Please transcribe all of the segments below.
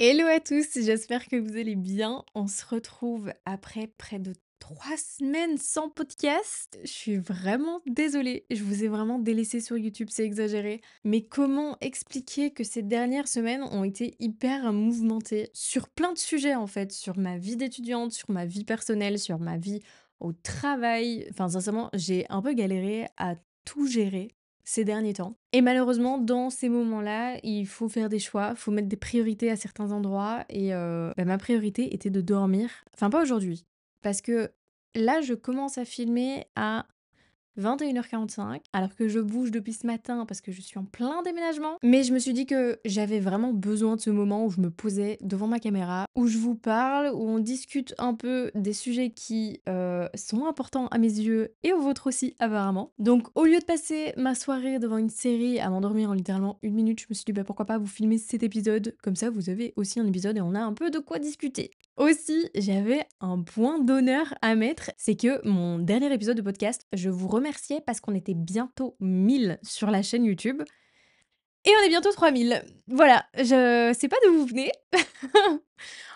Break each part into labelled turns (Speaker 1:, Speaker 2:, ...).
Speaker 1: Hello à tous, j'espère que vous allez bien. On se retrouve après près de 3 semaines sans podcast. Je suis vraiment désolée, je vous ai vraiment délaissé sur YouTube, c'est exagéré. Mais comment expliquer que ces dernières semaines ont été hyper mouvementées sur plein de sujets en fait, sur ma vie d'étudiante, sur ma vie personnelle, sur ma vie au travail. Enfin, sincèrement, j'ai un peu galéré à tout gérer ces derniers temps. Et malheureusement, dans ces moments-là, il faut faire des choix, il faut mettre des priorités à certains endroits. Et ma priorité était de dormir. Enfin, pas aujourd'hui. Parce que là, je commence à filmer à 21h45, alors que je bouge depuis ce matin parce que je suis en plein déménagement. Mais je me suis dit que j'avais vraiment besoin de ce moment où je me posais devant ma caméra, où je vous parle, où on discute un peu des sujets qui sont importants à mes yeux et aux vôtres aussi apparemment. Donc au lieu de passer ma soirée devant une série à m'endormir en littéralement 1 minute, je me suis dit bah, pourquoi pas vous filmer cet épisode, comme ça vous avez aussi un épisode et on a un peu de quoi discuter. Aussi, j'avais un point d'honneur à mettre, c'est que mon dernier épisode de podcast, je vous remerciais parce qu'on était bientôt 1000 sur la chaîne YouTube et on est bientôt 3000. Voilà, je sais pas d'où vous venez.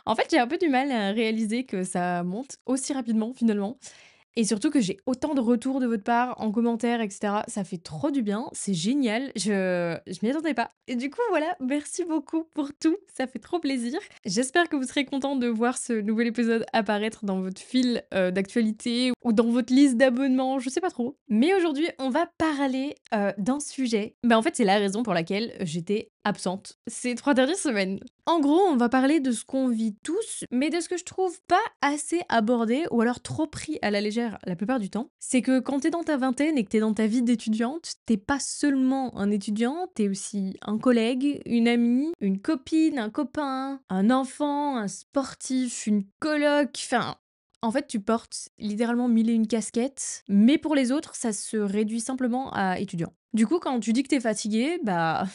Speaker 1: En fait, j'ai un peu du mal à réaliser que ça monte aussi rapidement finalement. Et surtout que j'ai autant de retours de votre part en commentaire, et cetera. Ça fait trop du bien, c'est génial, je m'y attendais pas. Et du coup, voilà, merci beaucoup pour tout, ça fait trop plaisir. J'espère que vous serez contents de voir ce nouvel épisode apparaître dans votre fil d'actualité ou dans votre liste d'abonnements, je sais pas trop. Mais aujourd'hui, on va parler d'un sujet. En fait, c'est la raison pour laquelle j'étais absente ces 3 dernières semaines. En gros, on va parler de ce qu'on vit tous, mais de ce que je trouve pas assez abordé ou alors trop pris à la légère la plupart du temps. C'est que quand t'es dans ta vingtaine et que t'es dans ta vie d'étudiante, t'es pas seulement un étudiant, t'es aussi un collègue, une amie, une copine, un copain, un enfant, un sportif, une coloc, enfin... En fait, tu portes littéralement 1001 casquettes, mais pour les autres, ça se réduit simplement à étudiant. Du coup, quand tu dis que t'es fatigué, bah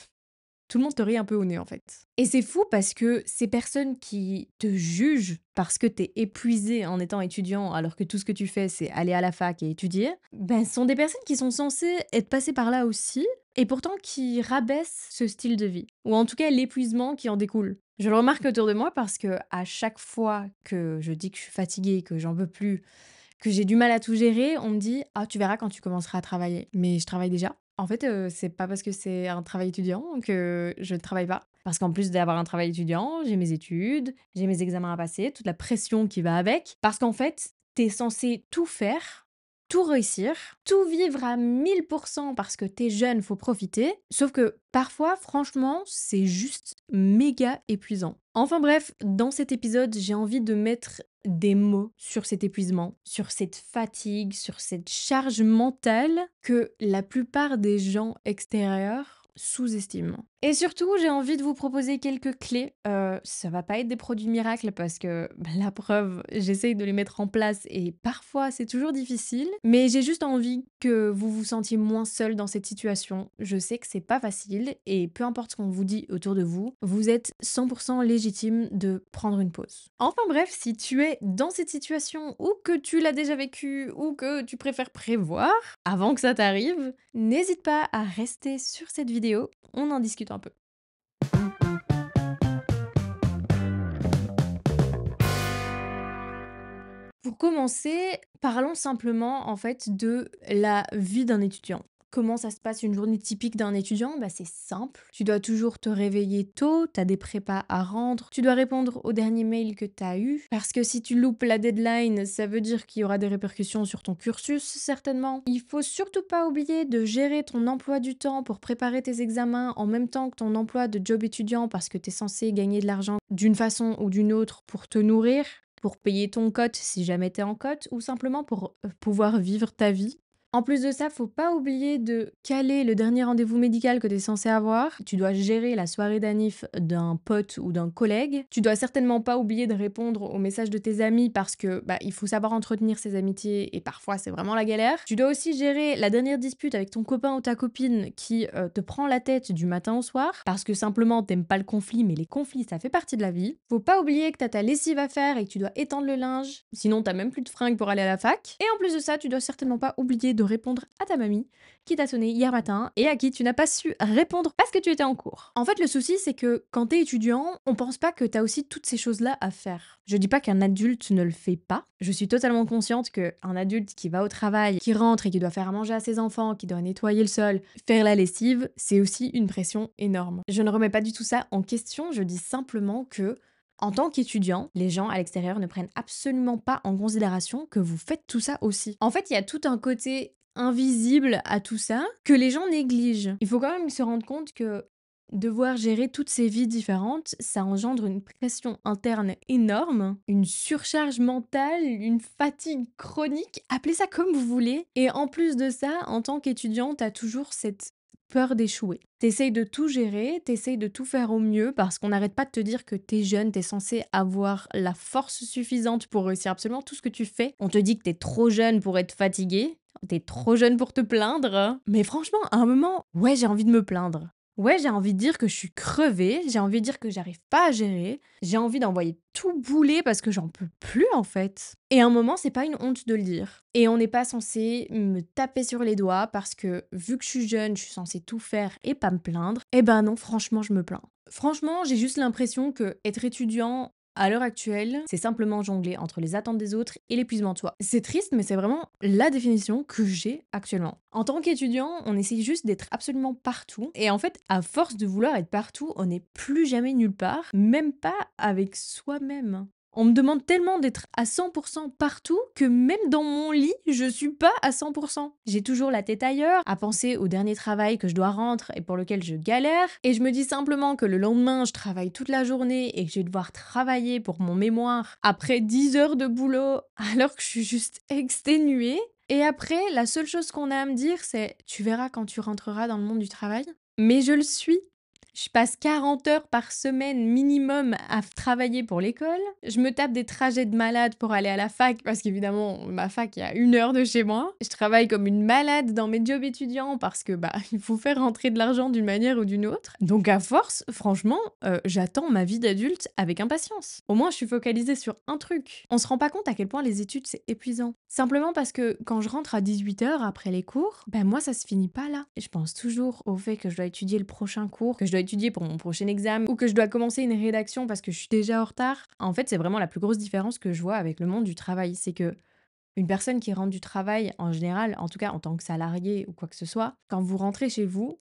Speaker 1: tout le monde te rit un peu au nez en fait. Et c'est fou parce que ces personnes qui te jugent parce que t'es épuisé en étant étudiant alors que tout ce que tu fais c'est aller à la fac et étudier, ben sont des personnes qui sont censées être passées par là aussi et pourtant qui rabaissent ce style de vie. Ou en tout cas l'épuisement qui en découle. Je le remarque autour de moi parce que à chaque fois que je dis que je suis fatiguée, que j'en veux plus, que j'ai du mal à tout gérer, on me dit: «Ah, tu verras quand tu commenceras à travailler». Mais je travaille déjà. En fait, c'est pas parce que c'est un travail étudiant que je ne travaille pas. Parce qu'en plus d'avoir un travail étudiant, j'ai mes études, j'ai mes examens à passer, toute la pression qui va avec. Parce qu'en fait, t'es censé tout faire, tout réussir, tout vivre à 1000% parce que t'es jeune, faut profiter. Sauf que parfois, franchement, c'est juste méga épuisant. Enfin bref, dans cet épisode, j'ai envie de mettre des mots sur cet épuisement, sur cette fatigue, sur cette charge mentale que la plupart des gens extérieurs sous-estiment. Et surtout, j'ai envie de vous proposer quelques clés. Ça va pas être des produits miracles parce que la preuve, j'essaye de les mettre en place et parfois c'est toujours difficile. Mais j'ai juste envie que vous vous sentiez moins seul dans cette situation. Je sais que c'est pas facile et peu importe ce qu'on vous dit autour de vous, vous êtes 100% légitime de prendre une pause. Enfin bref, si tu es dans cette situation ou que tu l'as déjà vécu ou que tu préfères prévoir avant que ça t'arrive, n'hésite pas à rester sur cette vidéo, on en discute un peu. Pour commencer, parlons simplement en fait de la vie d'un étudiant. Comment ça se passe une journée typique d'un étudiant? C'est simple. Tu dois toujours te réveiller tôt, tu as des prépas à rendre, tu dois répondre au dernier mail que tu as eu. Parce que si tu loupes la deadline, ça veut dire qu'il y aura des répercussions sur ton cursus, certainement. Il faut surtout pas oublier de gérer ton emploi du temps pour préparer tes examens en même temps que ton emploi de job étudiant parce que tu es censé gagner de l'argent d'une façon ou d'une autre pour te nourrir, pour payer ton cote si jamais t'es en cote, ou simplement pour pouvoir vivre ta vie. En plus de ça, faut pas oublier de caler le dernier rendez-vous médical que tu es censé avoir. Tu dois gérer la soirée d'anniv d'un pote ou d'un collègue. Tu dois certainement pas oublier de répondre aux messages de tes amis parce que il faut savoir entretenir ses amitiés et parfois c'est vraiment la galère. Tu dois aussi gérer la dernière dispute avec ton copain ou ta copine qui te prend la tête du matin au soir parce que simplement t'aimes pas le conflit, mais les conflits ça fait partie de la vie. Faut pas oublier que t'as ta lessive à faire et que tu dois étendre le linge, sinon t'as même plus de fringues pour aller à la fac. Et en plus de ça, tu dois certainement pas oublier de de répondre à ta mamie qui t'a sonné hier matin et à qui tu n'as pas su répondre parce que tu étais en cours. En fait, le souci, c'est que quand t'es étudiant, on pense pas que t'as aussi toutes ces choses-là à faire. Je dis pas qu'un adulte ne le fait pas. Je suis totalement consciente qu'un adulte qui va au travail, qui rentre et qui doit faire à manger à ses enfants, qui doit nettoyer le sol, faire la lessive, c'est aussi une pression énorme. Je ne remets pas du tout ça en question, je dis simplement que en tant qu'étudiant, les gens à l'extérieur ne prennent absolument pas en considération que vous faites tout ça aussi. En fait, il y a tout un côté invisible à tout ça que les gens négligent. Il faut quand même se rendre compte que devoir gérer toutes ces vies différentes, ça engendre une pression interne énorme, une surcharge mentale, une fatigue chronique, appelez ça comme vous voulez. Et en plus de ça, en tant qu'étudiant, t'as toujours cette peur d'échouer. T'essayes de tout gérer, t'essayes de tout faire au mieux parce qu'on n'arrête pas de te dire que t'es jeune, t'es censé avoir la force suffisante pour réussir absolument tout ce que tu fais. On te dit que t'es trop jeune pour être fatigué, t'es trop jeune pour te plaindre. Mais franchement, à un moment, ouais, j'ai envie de me plaindre. Ouais, j'ai envie de dire que je suis crevée, j'ai envie de dire que j'arrive pas à gérer, j'ai envie d'envoyer tout bouler parce que j'en peux plus en fait. Et à un moment, c'est pas une honte de le dire. Et on n'est pas censé me taper sur les doigts parce que vu que je suis jeune, je suis censée tout faire et pas me plaindre. Eh ben non, franchement, je me plains. Franchement, j'ai juste l'impression que être étudiant à l'heure actuelle, c'est simplement jongler entre les attentes des autres et l'épuisement de soi. C'est triste, mais c'est vraiment la définition que j'ai actuellement. En tant qu'étudiant, on essaye juste d'être absolument partout. Et en fait, à force de vouloir être partout, on n'est plus jamais nulle part, même pas avec soi-même. On me demande tellement d'être à 100% partout que même dans mon lit, je suis pas à 100%. J'ai toujours la tête ailleurs, à penser au dernier travail que je dois rendre et pour lequel je galère. Et je me dis simplement que le lendemain, je travaille toute la journée et que je vais devoir travailler pour mon mémoire après 10 heures de boulot alors que je suis juste exténuée. Et après, la seule chose qu'on a à me dire, c'est tu verras quand tu rentreras dans le monde du travail. Mais je le suis. Je passe 40 heures par semaine minimum à travailler pour l'école. Je me tape des trajets de malade pour aller à la fac parce qu'évidemment, ma fac est à 1 heure de chez moi. Je travaille comme une malade dans mes jobs étudiants parce que il faut faire rentrer de l'argent d'une manière ou d'une autre. Donc à force, franchement, j'attends ma vie d'adulte avec impatience. Au moins, je suis focalisée sur un truc. On se rend pas compte à quel point les études, c'est épuisant. Simplement parce que quand je rentre à 18 heures après les cours, moi, ça se finit pas là. Je pense toujours au fait que je dois étudier le prochain cours, que je dois étudier pour mon prochain examen, ou que je dois commencer une rédaction parce que je suis déjà en retard. En fait, c'est vraiment la plus grosse différence que je vois avec le monde du travail. C'est que une personne qui rentre du travail, en général, en tout cas en tant que salarié ou quoi que ce soit, quand vous rentrez chez vous,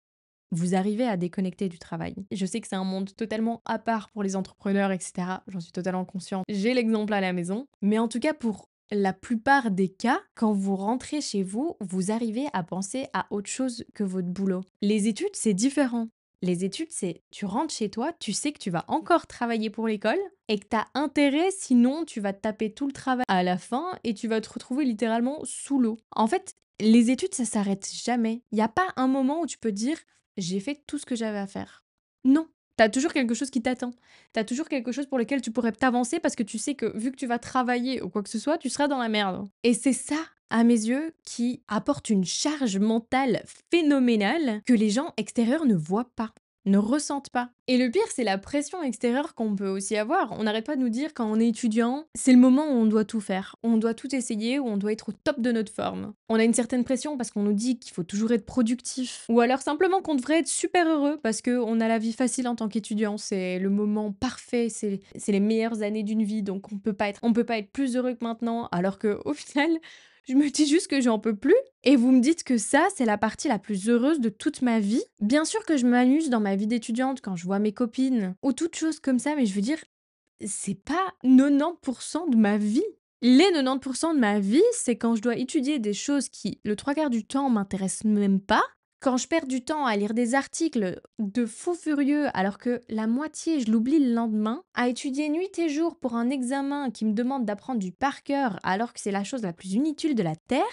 Speaker 1: vous arrivez à déconnecter du travail. Je sais que c'est un monde totalement à part pour les entrepreneurs, etc. J'en suis totalement consciente. J'ai l'exemple à la maison. Mais en tout cas, pour la plupart des cas, quand vous rentrez chez vous, vous arrivez à penser à autre chose que votre boulot. Les études, c'est différent. Les études, c'est tu rentres chez toi, tu sais que tu vas encore travailler pour l'école et que tu as intérêt, sinon tu vas te taper tout le travail à la fin et tu vas te retrouver littéralement sous l'eau. En fait, les études, ça s'arrête jamais. Il n'y a pas un moment où tu peux dire j'ai fait tout ce que j'avais à faire. Non, t'as toujours quelque chose qui t'attend. T'as toujours quelque chose pour lequel tu pourrais t'avancer parce que tu sais que vu que tu vas travailler ou quoi que ce soit, tu seras dans la merde. Et c'est ça, à mes yeux, qui apporte une charge mentale phénoménale que les gens extérieurs ne voient pas, ne ressentent pas. Et le pire, c'est la pression extérieure qu'on peut aussi avoir. On n'arrête pas de nous dire quand on est étudiant, c'est le moment où on doit tout faire. On doit tout essayer, où on doit être au top de notre forme. On a une certaine pression parce qu'on nous dit qu'il faut toujours être productif. Ou alors simplement qu'on devrait être super heureux parce qu'on a la vie facile en tant qu'étudiant. C'est le moment parfait, c'est les meilleures années d'une vie, donc on peut pas être plus heureux que maintenant. Alors que au final, je me dis juste que j'en peux plus. Et vous me dites que ça, c'est la partie la plus heureuse de toute ma vie. Bien sûr que je m'amuse dans ma vie d'étudiante quand je vois mes copines ou toutes choses comme ça, mais je veux dire, c'est pas 90% de ma vie. Les 90% de ma vie, c'est quand je dois étudier des choses qui, le trois quarts du temps, m'intéressent même pas. Quand je perds du temps à lire des articles de fous furieux alors que la moitié, je l'oublie le lendemain, à étudier nuit et jour pour un examen qui me demande d'apprendre du par cœur alors que c'est la chose la plus inutile de la Terre,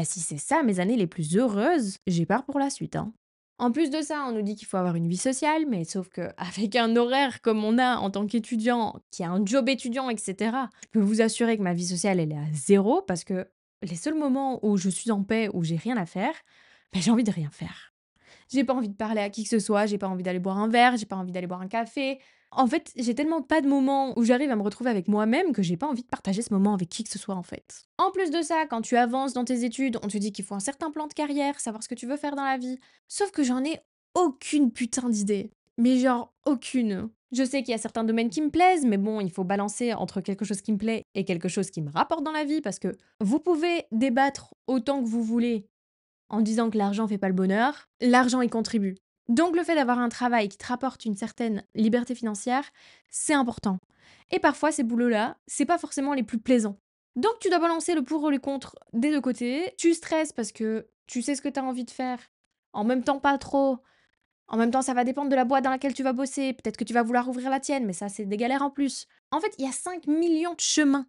Speaker 1: si c'est ça mes années les plus heureuses, j'ai peur pour la suite, hein. En plus de ça, on nous dit qu'il faut avoir une vie sociale, mais sauf que avec un horaire comme on a en tant qu'étudiant, qui a un job étudiant, etc., je peux vous assurer que ma vie sociale, elle est à zéro parce que les seuls moments où je suis en paix, où j'ai rien à faire, j'ai envie de rien faire. J'ai pas envie de parler à qui que ce soit, j'ai pas envie d'aller boire un verre, j'ai pas envie d'aller boire un café. En fait, j'ai tellement pas de moments où j'arrive à me retrouver avec moi-même que j'ai pas envie de partager ce moment avec qui que ce soit, en fait. En plus de ça, quand tu avances dans tes études, on te dit qu'il faut un certain plan de carrière, savoir ce que tu veux faire dans la vie. Sauf que j'en ai aucune putain d'idée. Mais genre aucune. Je sais qu'il y a certains domaines qui me plaisent, mais bon, il faut balancer entre quelque chose qui me plaît et quelque chose qui me rapporte dans la vie parce que vous pouvez débattre autant que vous voulez en disant que l'argent fait pas le bonheur, l'argent y contribue. Donc le fait d'avoir un travail qui te rapporte une certaine liberté financière, c'est important. Et parfois ces boulots-là, c'est pas forcément les plus plaisants. Donc tu dois balancer le pour ou le contre des deux côtés. Tu stresses parce que tu sais ce que tu as envie de faire. En même temps pas trop. En même temps ça va dépendre de la boîte dans laquelle tu vas bosser. Peut-être que tu vas vouloir ouvrir la tienne, mais ça c'est des galères en plus. En fait, il y a 5 millions de chemins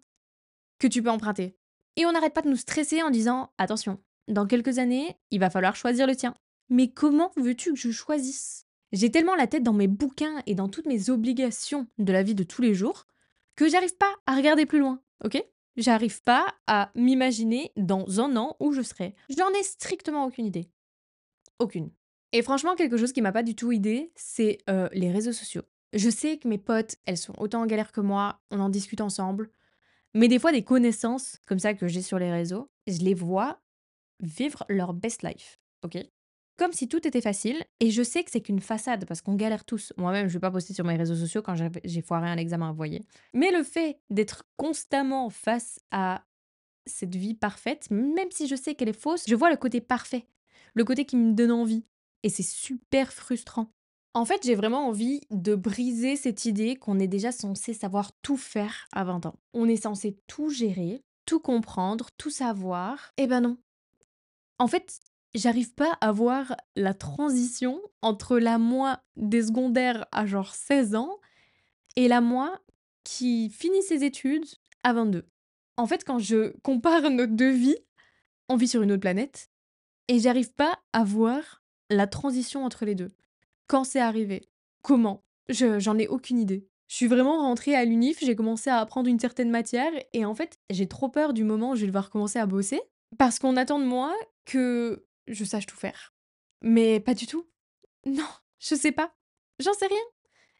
Speaker 1: que tu peux emprunter. Et on n'arrête pas de nous stresser en disant attention, dans quelques années, il va falloir choisir le tien. Mais comment veux-tu que je choisisse? J'ai tellement la tête dans mes bouquins et dans toutes mes obligations de la vie de tous les jours que j'arrive pas à regarder plus loin, ok? J'arrive pas à m'imaginer dans un an où je serai. J'en ai strictement aucune idée. Aucune. Et franchement, quelque chose qui m'a pas du tout aidé, c'est les réseaux sociaux. Je sais que mes potes, elles sont autant en galère que moi, on en discute ensemble. Mais des fois, des connaissances comme ça que j'ai sur les réseaux, je les vois vivre leur best life, OK? Comme si tout était facile et je sais que c'est qu'une façade parce qu'on galère tous. Moi-même, je vais pas poster sur mes réseaux sociaux quand j'ai foiré un examen, vous voyez? Mais le fait d'être constamment face à cette vie parfaite, même si je sais qu'elle est fausse, je vois le côté parfait, le côté qui me donne envie et c'est super frustrant. En fait, j'ai vraiment envie de briser cette idée qu'on est déjà censé savoir tout faire à 20 ans. On est censé tout gérer, tout comprendre, tout savoir. Eh ben non. En fait, j'arrive pas à voir la transition entre la moi des secondaires à genre 16 ans et la moi qui finit ses études à 22. En fait, quand je compare nos deux vies, on vit sur une autre planète et j'arrive pas à voir la transition entre les deux. Quand c'est arrivé? Comment? J'en ai aucune idée. Je suis vraiment rentrée à l'unif, j'ai commencé à apprendre une certaine matière et en fait, j'ai trop peur du moment où je vais devoir commencer à bosser parce qu'on attend de moi que je sache tout faire. Mais pas du tout. Non, je sais pas. J'en sais rien.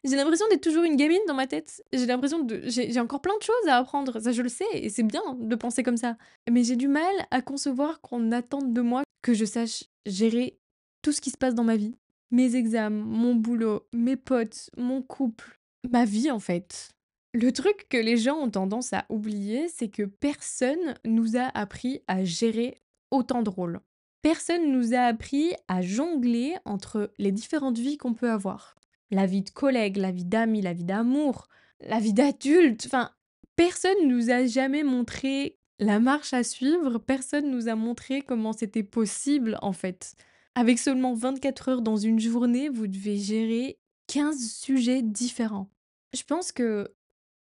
Speaker 1: J'ai l'impression d'être toujours une gamine dans ma tête. J'ai l'impression de j'ai encore plein de choses à apprendre, ça je le sais et c'est bien de penser comme ça. Mais j'ai du mal à concevoir qu'on attende de moi que je sache gérer tout ce qui se passe dans ma vie. Mes examens, mon boulot, mes potes, mon couple, ma vie en fait. Le truc que les gens ont tendance à oublier, c'est que personne nous a appris à gérer autant de rôles. Personne nous a appris à jongler entre les différentes vies qu'on peut avoir. La vie de collègue, la vie d'amis, la vie d'amour, la vie d'adulte, enfin, personne nous a jamais montré la marche à suivre, personne nous a montré comment c'était possible en fait. Avec seulement 24 heures dans une journée, vous devez gérer 15 sujets différents. Je pense que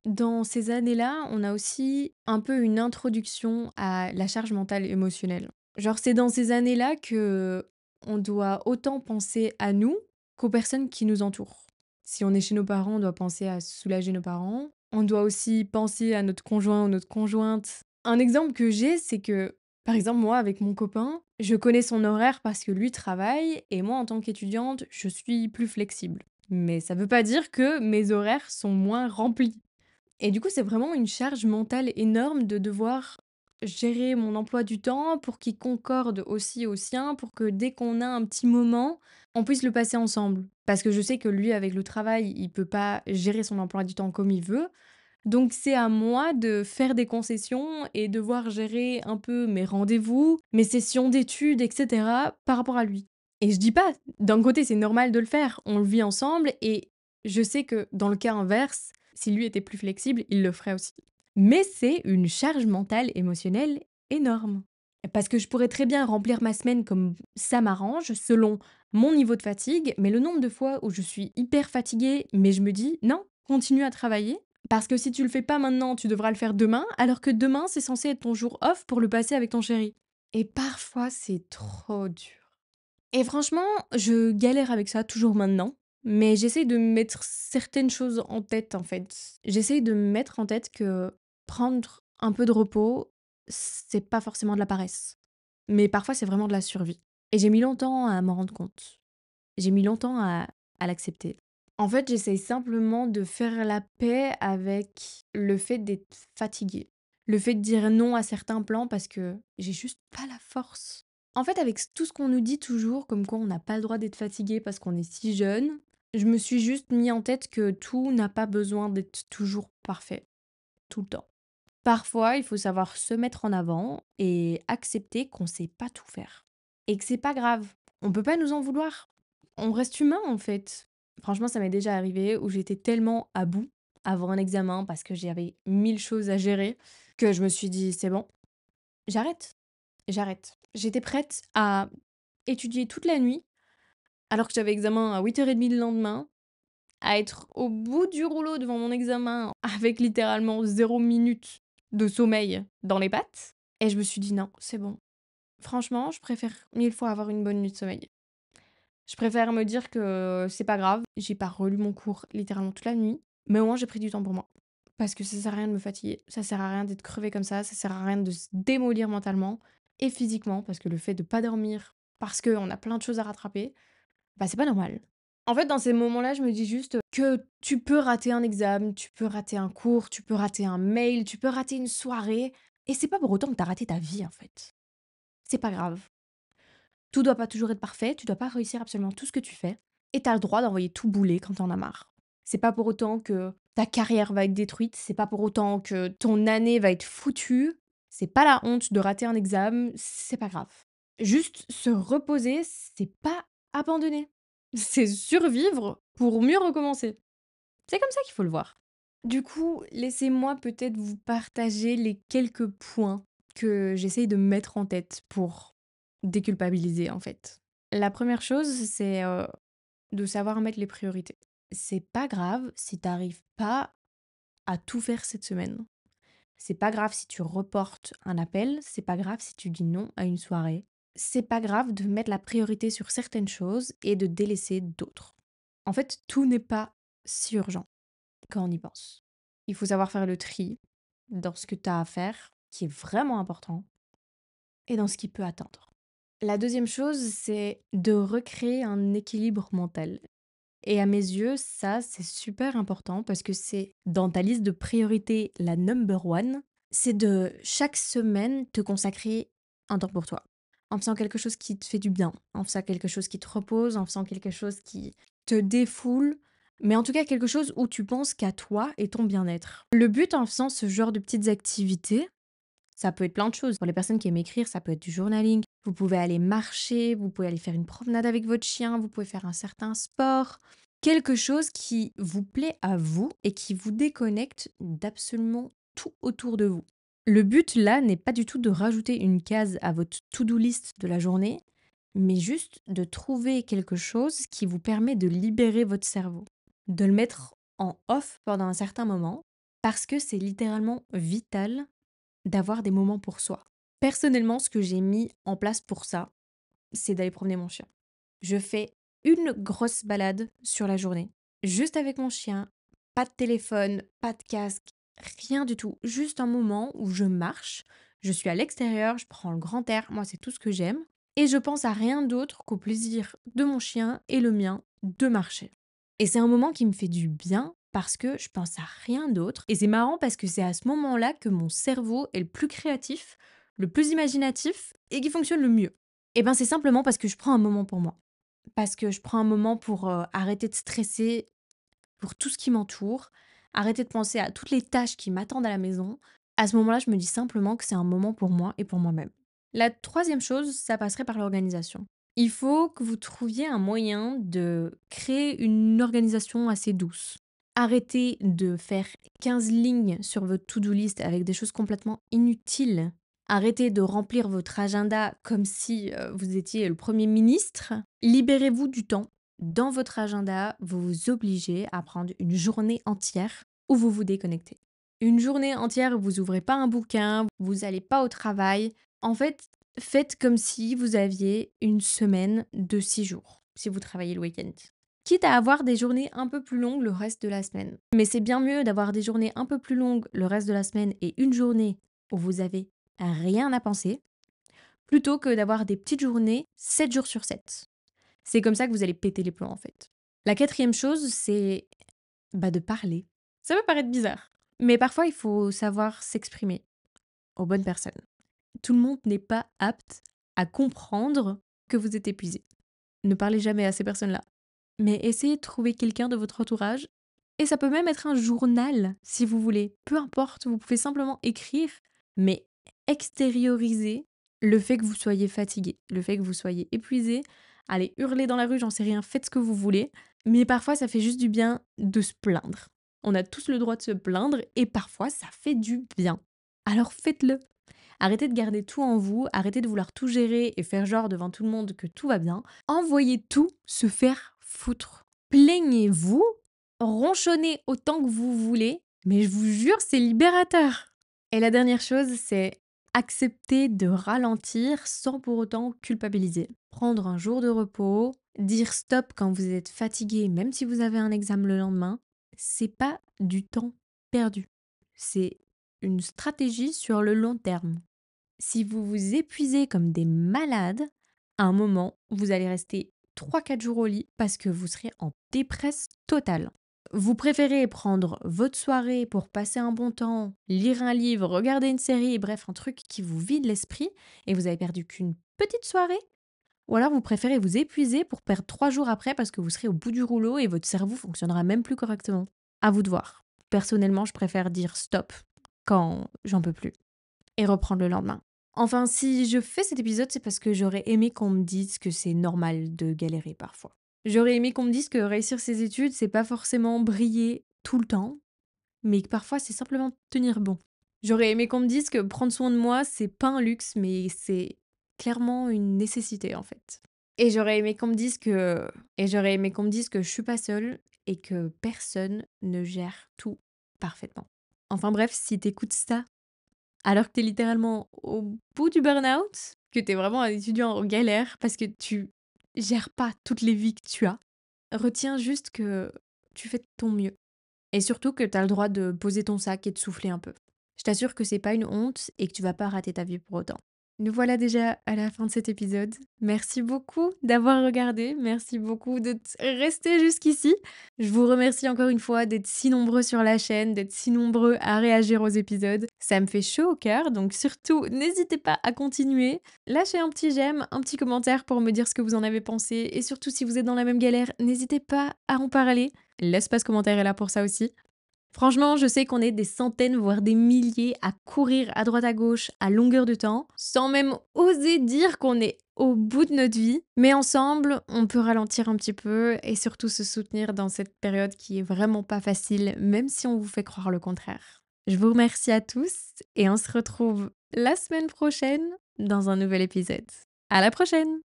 Speaker 1: dans ces années-là, on a aussi un peu une introduction à la charge mentale émotionnelle. Genre, c'est dans ces années-là que on doit autant penser à nous qu'aux personnes qui nous entourent. Si on est chez nos parents, on doit penser à soulager nos parents. On doit aussi penser à notre conjoint ou notre conjointe. Un exemple que j'ai, c'est que, par exemple, moi, avec mon copain, je connais son horaire parce que lui travaille et moi, en tant qu'étudiante, je suis plus flexible. Mais ça veut pas dire que mes horaires sont moins remplis. Et du coup, c'est vraiment une charge mentale énorme de devoir gérer mon emploi du temps pour qu'il concorde aussi au sien, pour que dès qu'on a un petit moment, on puisse le passer ensemble. Parce que je sais que lui, avec le travail, il peut pas gérer son emploi du temps comme il veut. Donc c'est à moi de faire des concessions et devoir gérer un peu mes rendez-vous, mes sessions d'études, etc. par rapport à lui. Et je dis pas, d'un côté c'est normal de le faire, on le vit ensemble et je sais que dans le cas inverse, si lui était plus flexible, il le ferait aussi. Mais c'est une charge mentale, émotionnelle énorme. Parce que je pourrais très bien remplir ma semaine comme ça m'arrange, selon mon niveau de fatigue, mais le nombre de fois où je suis hyper fatiguée, mais je me dis non, continue à travailler, parce que si tu le fais pas maintenant, tu devras le faire demain, alors que demain, c'est censé être ton jour off pour le passer avec ton chéri. Et parfois, c'est trop dur. Et franchement, je galère avec ça toujours maintenant, mais j'essaye de me mettre certaines choses en tête en fait. J'essaye de me mettre en tête que prendre un peu de repos, c'est pas forcément de la paresse. Mais parfois, c'est vraiment de la survie. Et j'ai mis longtemps à m'en rendre compte. J'ai mis longtemps à l'accepter. En fait, j'essaye simplement de faire la paix avec le fait d'être fatiguée. Le fait de dire non à certains plans parce que j'ai juste pas la force. En fait, avec tout ce qu'on nous dit toujours, comme quoi on n'a pas le droit d'être fatigué parce qu'on est si jeune, je me suis juste mis en tête que tout n'a pas besoin d'être toujours parfait, tout le temps. Parfois, il faut savoir se mettre en avant et accepter qu'on sait pas tout faire. Et que c'est pas grave. On peut pas nous en vouloir. On reste humain en fait. Franchement, ça m'est déjà arrivé où j'étais tellement à bout avant un examen parce que j'avais 1000 choses à gérer que je me suis dit c'est bon, j'arrête, j'arrête. J'étais prête à étudier toute la nuit alors que j'avais examen à 8h30 le lendemain, à être au bout du rouleau devant mon examen avec littéralement 0 minute de sommeil dans les pattes. Et je me suis dit non, c'est bon. Franchement, je préfère 1000 fois avoir une bonne nuit de sommeil. Je préfère me dire que c'est pas grave, j'ai pas relu mon cours littéralement toute la nuit, mais au moins j'ai pris du temps pour moi. Parce que ça sert à rien de me fatiguer, ça sert à rien d'être crevé comme ça sert à rien de se démolir mentalement et physiquement, parce que le fait de pas dormir, parce qu'on a plein de choses à rattraper, bah c'est pas normal. En fait, dans ces moments-là, je me dis juste que tu peux rater un examen, tu peux rater un cours, tu peux rater un mail, tu peux rater une soirée, et c'est pas pour autant que t'as raté ta vie en fait. C'est pas grave. Tout doit pas toujours être parfait, tu dois pas réussir absolument tout ce que tu fais, et t'as le droit d'envoyer tout bouler quand t'en as marre. C'est pas pour autant que ta carrière va être détruite, c'est pas pour autant que ton année va être foutue, c'est pas la honte de rater un examen, c'est pas grave. Juste se reposer, c'est pas abandonner. C'est survivre pour mieux recommencer. C'est comme ça qu'il faut le voir. Du coup, laissez-moi peut-être vous partager les quelques points que j'essaye de mettre en tête pour déculpabiliser en fait. La première chose, c'est de savoir mettre les priorités. C'est pas grave si t'arrives pas à tout faire cette semaine. C'est pas grave si tu reportes un appel, c'est pas grave si tu dis non à une soirée. C'est pas grave de mettre la priorité sur certaines choses et de délaisser d'autres. En fait, tout n'est pas si urgent quand on y pense. Il faut savoir faire le tri dans ce que tu as à faire, qui est vraiment important, et dans ce qui peut attendre. La deuxième chose, c'est de recréer un équilibre mental. Et à mes yeux, ça, c'est super important parce que c'est dans ta liste de priorités la number one, c'est de chaque semaine te consacrer un temps pour toi. En faisant quelque chose qui te fait du bien, en faisant quelque chose qui te repose, en faisant quelque chose qui te défoule, mais en tout cas quelque chose où tu penses qu'à toi et ton bien-être. Le but en faisant ce genre de petites activités, ça peut être plein de choses. Pour les personnes qui aiment écrire, ça peut être du journaling. Vous pouvez aller marcher, vous pouvez aller faire une promenade avec votre chien, vous pouvez faire un certain sport. Quelque chose qui vous plaît à vous et qui vous déconnecte d'absolument tout autour de vous. Le but là n'est pas du tout de rajouter une case à votre to-do list de la journée, mais juste de trouver quelque chose qui vous permet de libérer votre cerveau, de le mettre en off pendant un certain moment, parce que c'est littéralement vital d'avoir des moments pour soi. Personnellement, ce que j'ai mis en place pour ça, c'est d'aller promener mon chien. Je fais une grosse balade sur la journée, juste avec mon chien, pas de téléphone, pas de casque, rien du tout. Juste un moment où je marche, je suis à l'extérieur, je prends le grand air, moi c'est tout ce que j'aime, et je pense à rien d'autre qu'au plaisir de mon chien et le mien de marcher. Et c'est un moment qui me fait du bien parce que je pense à rien d'autre. Et c'est marrant parce que c'est à ce moment-là que mon cerveau est le plus créatif, le plus imaginatif et qui fonctionne le mieux. Et ben c'est simplement parce que je prends un moment pour moi. Parce que je prends un moment pour arrêter de stresser pour tout ce qui m'entoure, arrêter de penser à toutes les tâches qui m'attendent à la maison. À ce moment-là, je me dis simplement que c'est un moment pour moi et pour moi-même. La troisième chose, ça passerait par l'organisation. Il faut que vous trouviez un moyen de créer une organisation assez douce. Arrêtez de faire 15 lignes sur votre to-do list avec des choses complètement inutiles. Arrêtez de remplir votre agenda comme si vous étiez le Premier ministre. Libérez-vous du temps. Dans votre agenda, vous vous obligez à prendre une journée entière où vous vous déconnectez. Une journée entière où vous ouvrez pas un bouquin, vous n'allez pas au travail. En fait, faites comme si vous aviez une semaine de 6 jours, si vous travaillez le week-end. Quitte à avoir des journées un peu plus longues le reste de la semaine. Mais c'est bien mieux d'avoir des journées un peu plus longues le reste de la semaine et une journée où vous avez rien à penser, plutôt que d'avoir des petites journées 7 jours sur 7. C'est comme ça que vous allez péter les plombs, en fait. La quatrième chose, c'est de parler. Ça peut paraître bizarre, mais parfois il faut savoir s'exprimer aux bonnes personnes. Tout le monde n'est pas apte à comprendre que vous êtes épuisé. Ne parlez jamais à ces personnes-là. Mais essayez de trouver quelqu'un de votre entourage. Et ça peut même être un journal, si vous voulez. Peu importe, vous pouvez simplement écrire, mais extérioriser le fait que vous soyez fatigué, le fait que vous soyez épuisé. Allez hurler dans la rue, j'en sais rien, faites ce que vous voulez. Mais parfois, ça fait juste du bien de se plaindre. On a tous le droit de se plaindre et parfois, ça fait du bien. Alors faites-le. Arrêtez de garder tout en vous, arrêtez de vouloir tout gérer et faire genre devant tout le monde que tout va bien. Envoyez tout se faire foutre. Plaignez-vous, ronchonnez autant que vous voulez, mais je vous jure, c'est libérateur. Et la dernière chose, c'est accepter de ralentir sans pour autant culpabiliser. Prendre un jour de repos, dire stop quand vous êtes fatigué, même si vous avez un examen le lendemain, c'est pas du temps perdu. C'est une stratégie sur le long terme. Si vous vous épuisez comme des malades, à un moment, vous allez rester 3 4 jours au lit parce que vous serez en dépresse totale. Vous préférez prendre votre soirée pour passer un bon temps, lire un livre, regarder une série, bref, un truc qui vous vide l'esprit et vous avez perdu qu'une petite soirée? Ou alors vous préférez vous épuiser pour perdre 3 jours après parce que vous serez au bout du rouleau et votre cerveau fonctionnera même plus correctement? À vous de voir. Personnellement, je préfère dire stop quand j'en peux plus et reprendre le lendemain. Enfin, si je fais cet épisode, c'est parce que j'aurais aimé qu'on me dise que c'est normal de galérer parfois. J'aurais aimé qu'on me dise que réussir ses études, c'est pas forcément briller tout le temps, mais que parfois c'est simplement tenir bon. J'aurais aimé qu'on me dise que prendre soin de moi, c'est pas un luxe, mais c'est clairement une nécessité en fait. Et j'aurais aimé qu'on me dise que je suis pas seule et que personne ne gère tout parfaitement. Enfin bref, si t'écoutes ça alors que t'es littéralement au bout du burn-out, que t'es vraiment un étudiant en galère parce que tu gères pas toutes les vies que tu as, retiens juste que tu fais de ton mieux. Et surtout que t'as le droit de poser ton sac et de souffler un peu. Je t'assure que c'est pas une honte et que tu vas pas rater ta vie pour autant. Nous voilà déjà à la fin de cet épisode. Merci beaucoup d'avoir regardé, merci beaucoup d'être resté jusqu'ici. Je vous remercie encore une fois d'être si nombreux sur la chaîne, d'être si nombreux à réagir aux épisodes. Ça me fait chaud au cœur, donc surtout n'hésitez pas à continuer. Lâchez un petit j'aime, un petit commentaire pour me dire ce que vous en avez pensé. Et surtout si vous êtes dans la même galère, n'hésitez pas à en parler. L'espace commentaire est là pour ça aussi. Franchement, je sais qu'on est des centaines, voire des milliers à courir à droite à gauche à longueur de temps, sans même oser dire qu'on est au bout de notre vie. Mais ensemble, on peut ralentir un petit peu et surtout se soutenir dans cette période qui est vraiment pas facile, même si on vous fait croire le contraire. Je vous remercie à tous et on se retrouve la semaine prochaine dans un nouvel épisode. À la prochaine!